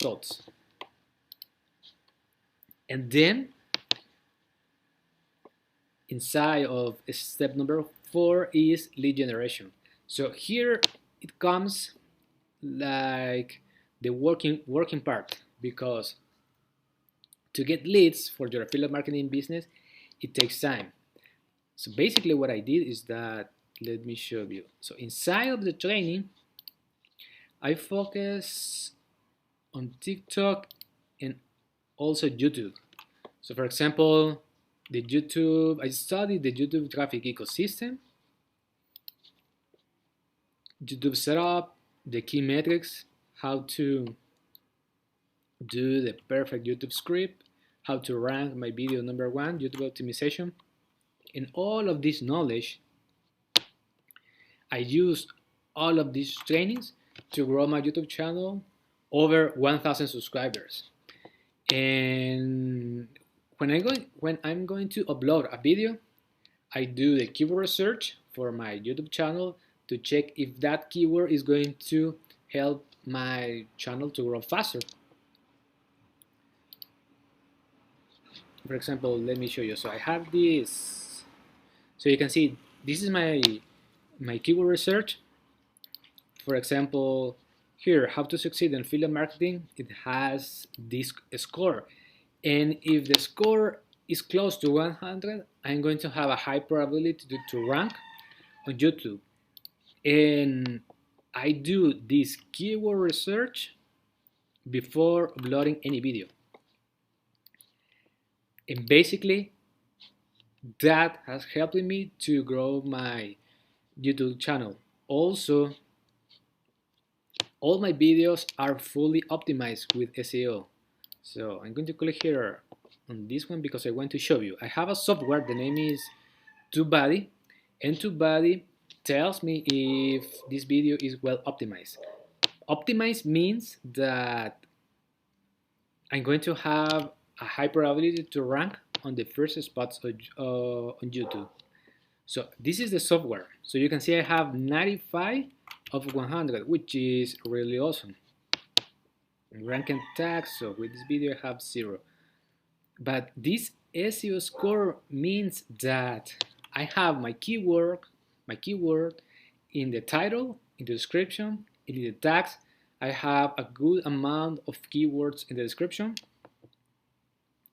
thoughts. And then inside of step number 4 is lead generation. So here it comes like the working part, because to get leads for your affiliate marketing business, it takes time. So basically what I did is that, let me show you. So inside of the training, I focus on TikTok and also YouTube. So for example, I studied the YouTube traffic ecosystem, YouTube setup, the key metrics, how to do the perfect YouTube script, how to rank my video #1, YouTube optimization. And all of this knowledge, I used all of these trainings to grow my YouTube channel over 1,000 subscribers. And when I'm going to upload a video, I do the keyword research for my YouTube channel to check if that keyword is going to help my channel to grow faster. For example, let me show you. So I have this. So you can see this is my keyword research. For example, here, how to succeed in affiliate marketing, it has this score. And if the score is close to 100, I'm going to have a high probability to rank on YouTube. And I do this keyword research before uploading any video. And basically, that has helped me to grow my YouTube channel. Also, all my videos are fully optimized with SEO. So I'm going to click here on this one because I want to show you. I have a software, the name is TubeBuddy, and TubeBuddy tells me if this video is well optimized. Optimized means that I'm going to have a high probability to rank on the first spots on YouTube. So this is the software. So you can see I have 95 of 100, which is really awesome. Rank and tags, so with this video I have 0. But this SEO score means that I have my keyword in the title, in the description, in the tags. I have a good amount of keywords in the description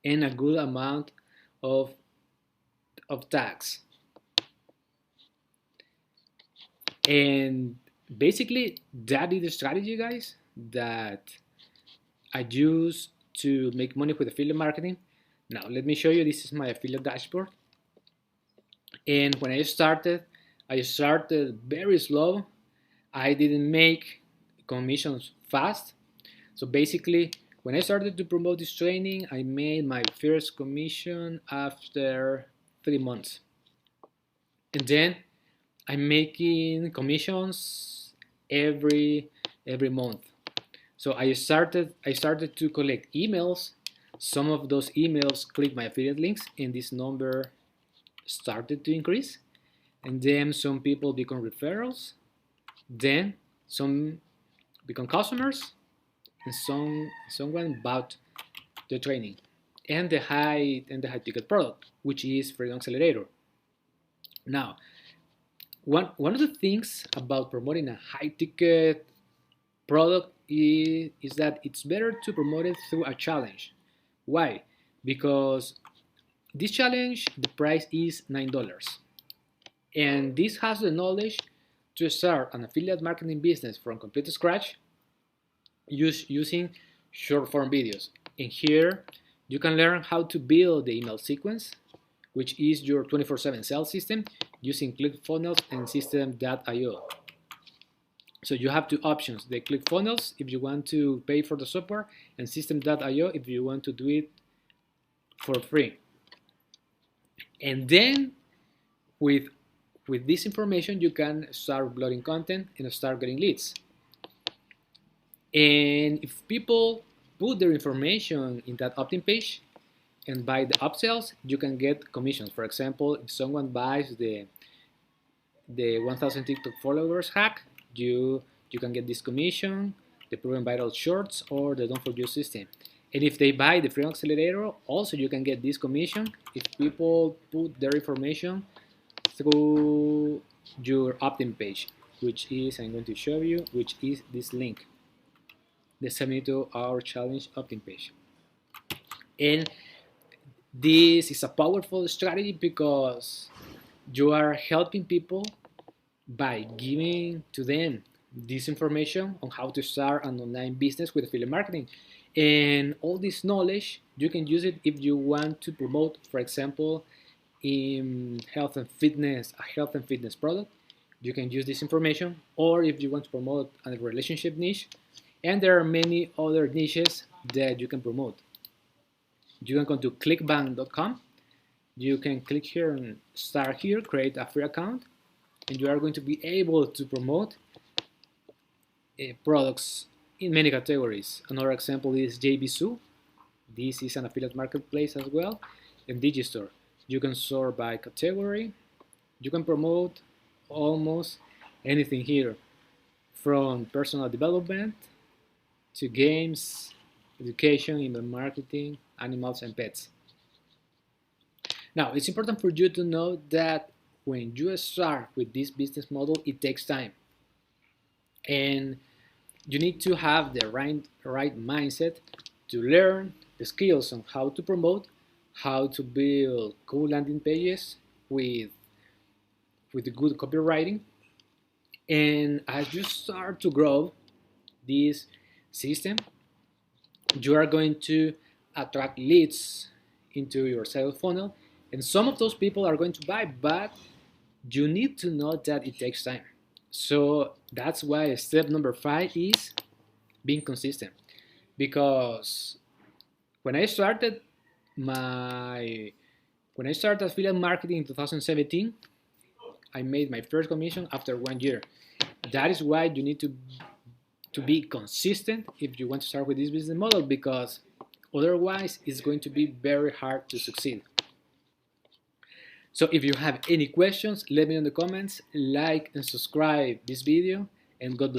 and a good amount of tags. And basically that is the strategy, guys, that I use to make money with affiliate marketing. Now let me show you. This is my affiliate dashboard. And when I started very slow. I didn't make commissions fast. So basically, when I started to promote this training, I made my first commission after 3 months. And then I'm making commissions every month. So I started to collect emails. Some of those emails click my affiliate links, and this number started to increase. And then some people become referrals. Then some become customers, and someone bought the training and the high ticket product, which is Freedom Accelerator. Now, one of the things about promoting a high ticket product is that it's better to promote it through a challenge. Why? Because this challenge, the price is $9, and this has the knowledge to start an affiliate marketing business from complete scratch using short form videos. And here you can learn how to build the email sequence, which is your 24/7 sales system using ClickFunnels and System.io. So you have two options: the ClickFunnels if you want to pay for the software, and System.io if you want to do it for free. And then with this information, you can start uploading content and start getting leads. And if people put their information in that opt-in page and buy the upsells, you can get commissions. For example, if someone buys the 1,000 TikTok followers hack, you can get this commission. the proven viral shorts, or the don't forget system. And if they buy the Freedom Accelerator, also you can get this commission if people put their information through your opt-in page, which is, I'm going to show you, which is this link, the 72-hour challenge opt-in page. And this is a powerful strategy because you are helping people by giving to them this information on how to start an online business with affiliate marketing. And all this knowledge, you can use it if you want to promote, for example, in health and fitness, a health and fitness product. You can use this information, or if you want to promote a relationship niche, and there are many other niches that you can promote. You can go to clickbank.com. You can click here and start here, create a free account, and you are going to be able to promote products in many categories. Another example is JBSU. This is an affiliate marketplace as well. And Digistore. You can sort by category. You can promote almost anything here, from personal development to games, education, email marketing, animals, and pets. Now, it's important for you to know that when you start with this business model, it takes time. And you need to have the right mindset to learn the skills on how to promote, how to build cool landing pages with good copywriting. And as you start to grow this system, you are going to attract leads into your sales funnel, and some of those people are going to buy, but you need to know that it takes time. So that's why step number 5 is being consistent. Because when I started affiliate marketing in 2017, I made my first commission after 1 year. That is why you need to be consistent if you want to start with this business model, because otherwise it's going to be very hard to succeed. So if you have any questions, let me know in the comments, like and subscribe this video, and God bless.